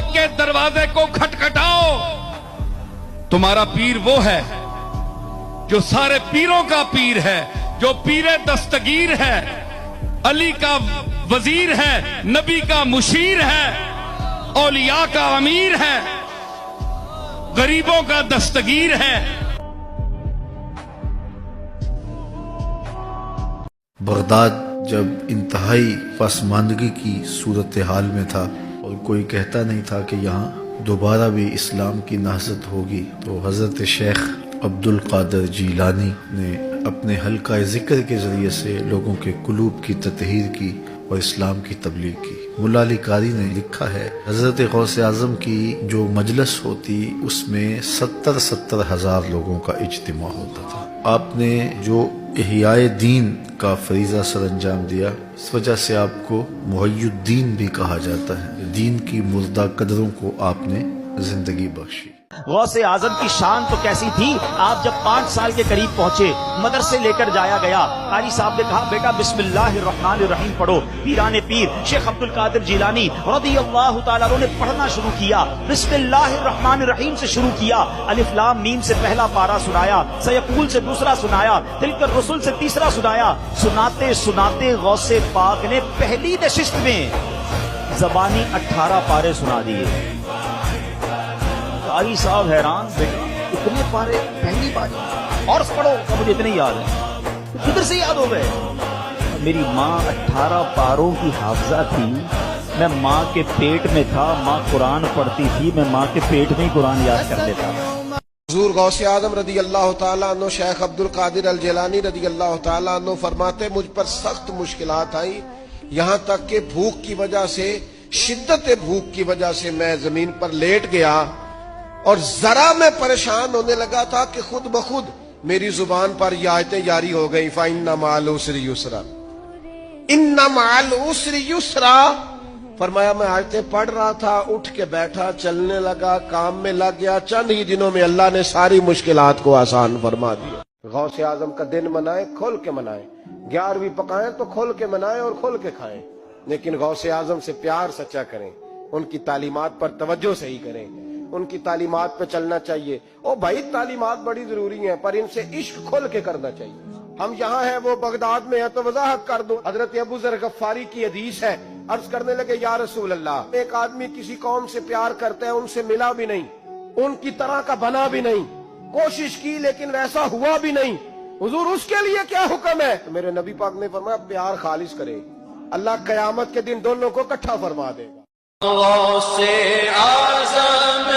پاک کے دروازے کو کھٹکھٹاؤ. تمہارا پیر وہ ہے جو سارے پیروں کا پیر ہے, جو پیر دستگیر ہے, علی کا وزیر ہے, نبی کا مشیر ہے, اولیاء کا امیر ہے, غریبوں کا دستگیر ہے. بغداد جب انتہائی پسماندگی کی صورتحال میں تھا اور کوئی کہتا نہیں تھا کہ یہاں دوبارہ بھی اسلام کی نہضت ہوگی, تو حضرت شیخ عبد القادر جیلانی نے اپنے حلقہ ذکر کے ذریعے سے لوگوں کے قلوب کی تطہیر کی اور اسلام کی تبلیغ کی. ملا علی قاری نے لکھا ہے حضرت غوث اعظم کی جو مجلس ہوتی اس میں 70 ہزار لوگوں کا اجتماع ہوتا تھا. آپ نے جو احیاء دین کا فریضہ سر انجام دیا, اس وجہ سے آپ کو محی الدین بھی کہا جاتا ہے. دین کی مردہ قدروں کو آپ نے زندگی بخشی. غوث اعظم کی شان تو کیسی تھی, آپ جب 5 سال کے قریب پہنچے مدرسے لے کر جایا گیا. قاری صاحب نے کہا بیٹا بسم اللہ الرحمن الرحیم پڑھو. پیران پیر شیخ عبد القادر جیلانی رضی اللہ تعالیٰ عنہ نے پڑھنا شروع کیا. بسم اللہ الرحمن الرحیم سے شروع کیا. الف لام میم سے پہلا پارا سنایا, سیقول سے دوسرا سنایا, تلک الرسل سے تیسرا سنایا. سناتے سناتے غوث پاک نے پہلی نشست میں زبانی 18 پارے سنا دیے. قاری صاحب حیران, بیٹا اتنے پارے پہلی بار اور پڑھو. مجھے اتنے یاد ہیں, کدھر سے یاد ہو گئے؟ میری ماں 18 پاروں کی حافظہ تھی. میں ماں کے پیٹ میں تھا, ماں قرآن پڑھتی تھی, میں ماں کے پیٹ میں ہی قرآن یاد کر لیتا. حضور غوث اعظم رضی اللہ تعالیٰ عنہ شیخ عبد القادر الجیلانی رضی اللہ تعالیٰ عنہ فرماتے مجھ پر سخت مشکلات آئیں, یہاں تک کہ بھوک کی وجہ سے, شدت بھوک کی وجہ سے میں زمین پر لیٹ گیا اور ذرا میں پریشان ہونے لگا تھا کہ خود بخود میری زبان پر یہ آیتیں جاری ہو گئی, فَإِنَّ مَعَ الْعُسْرِ يُسْرًا إِنَّ مَعَ الْعُسْرِ يُسْرًا. فرمایا میں آیتیں پڑھ رہا تھا, اٹھ کے بیٹھا, چلنے لگا, کام میں لگ گیا, چند ہی دنوں میں اللہ نے ساری مشکلات کو آسان فرما دیا. غوث اعظم کا دن منائیں, کھول کے منائیں. 11ویں پکائیں تو کھول کے منائیں اور کھول کے کھائیں, لیکن غوث اعظم سے پیار سچا کریں, ان کی تعلیمات پر توجہ صحیح کریں, ان کی تعلیمات پہ چلنا چاہیے. او بھائی تعلیمات بڑی ضروری ہیں, پر ان سے عشق کھل کے کرنا چاہیے. ہم یہاں ہیں, وہ بغداد میں ہے, تو وضاحت کر دوں. حضرت ابو ذر غفاری کی حدیث ہے, عرض کرنے لگے یا رسول اللہ, ایک آدمی کسی قوم سے پیار کرتا ہے, ان سے ملا بھی نہیں, ان کی طرح کا بنا بھی نہیں, کوشش کی لیکن ویسا ہوا بھی نہیں, حضور اس کے لیے کیا حکم ہے؟ تو میرے نبی پاک نے فرمایا پیار خالص کرے, اللہ قیامت کے دن دونوں کو اکٹھا فرما دے گا. غوث اعظم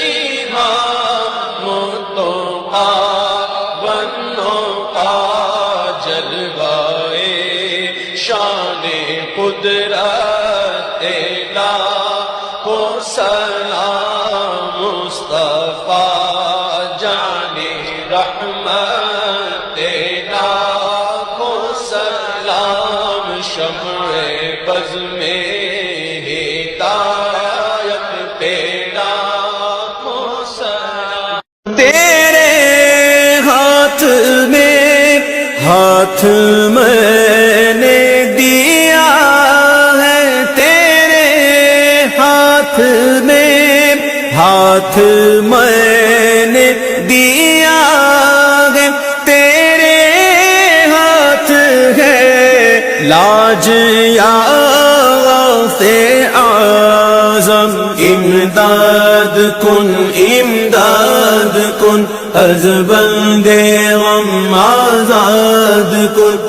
امام متقی بندوں کا جلوہ شان قدرت لاکھوں سلام مصطفیٰ جان رحمت لاکھوں سلام شمع بز میں ہاتھ میں نے دیا ہے, تیرے ہاتھ میں نے دیا ہے, تیرے ہاتھ ہے لاج یا غوث اعظم. امداد کن از بندے غم آزاد کن.